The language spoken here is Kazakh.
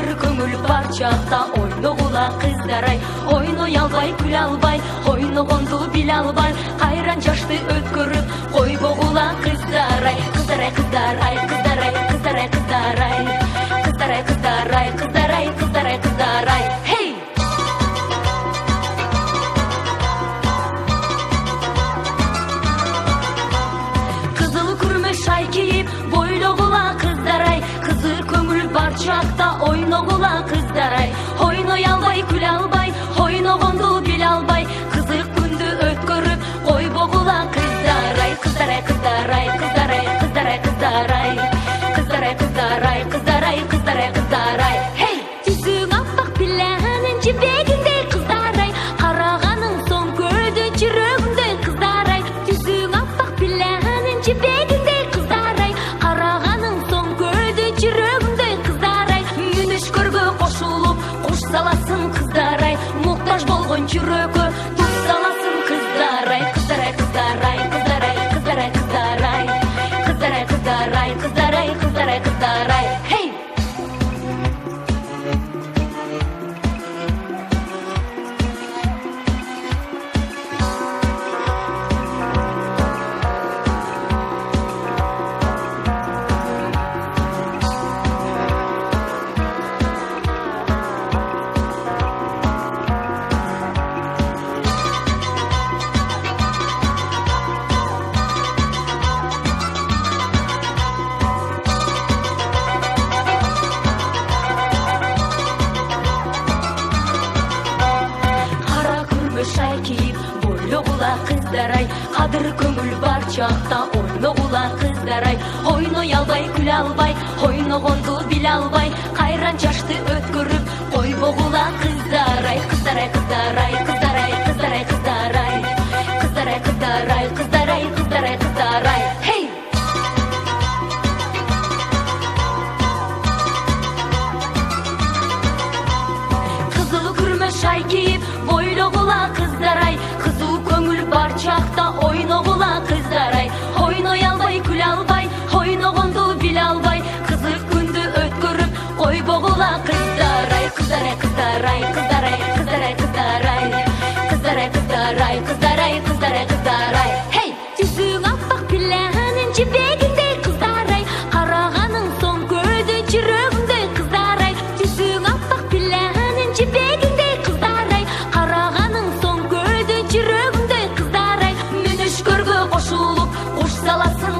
Кадыр көңіл бар чақта ойногула қыздарай, ойной албай күл албай, ойногонду биле албай, қайран жашты өткөрүп койбогула қыздарай. Қыздарай, қыздарай, қыздарай, қыздарай, қыздарай, қыздарай, қыздарай, қыздарай, қыздарай, қыздарай. Хей! Қызыл күрме шай кийип бойлогула қыздарай, қызыр көңіл бар чакта ойногула қыздарай, ойной албай күл албай, ойногонду биле албай, кызык күндү өткөрүп койбогула қыздарай. Қыздарай, қыздарай, қыздарай, қыздарай, қыздарай, қыздарай, қыздарай, қыздарай, қыздарай, қыздарай. Хей! Түсүң аппак пилянын жибегиндей қыздарай, караганың соң көйдү жүрөгүмдөй қыздарай. Түсүң аппак пилянын жибегиндей қыздарай, караганың соң көйдү жүрөгүмдөй қыздарай. Мүнөшкөргө кошулуп куш саласың қыздарай, муктаж болгон жүрөгкө туз саласың қыздарай. Қыздарай, қыздарай, қыздарай, қыздарай, қыздарай, қыздарай, қыздарай, қыздарай, қыздарай, қыздарай. Хей! Шай кийип бойлогула қыздарай, кадыр көңүл бар чакта ойногула қыздарай, ойной албай күл албай, ойногонду биле албай, кайран жашты өткөрүп койбогула қыздарай. Қыздарай, қыздарай, қыздарай, қыздарай, қыздарай, қыздарай, қыздарай, қыздарай, қыздарай, қыздарай. Хей! Кызыл күрмө шай кийип бойлогула қыздарай, кызуу көңүл бар чакта ойногула қыздарай, ойной албай күл албай, ойногонду биле албай, кызык күндү өткөрүп койбогула қыздарай. Қыздарай, қыздарай, қыздарай, қыздарай, қыздарай, қыздарай, қыздарай, қыздарай, қыздарай, қыздарай. Хей! Түсүң аппак пилянын жибегиндей қыздарай, караганың соң көйдү жүрөгүмдөй қыздарай. Түсүң аппак пилянын жибегиндей қыздарай, караганың соң көйдү жүрөгүмдөй қыздарай. Мүнөшкөргө кошулуп куш саласың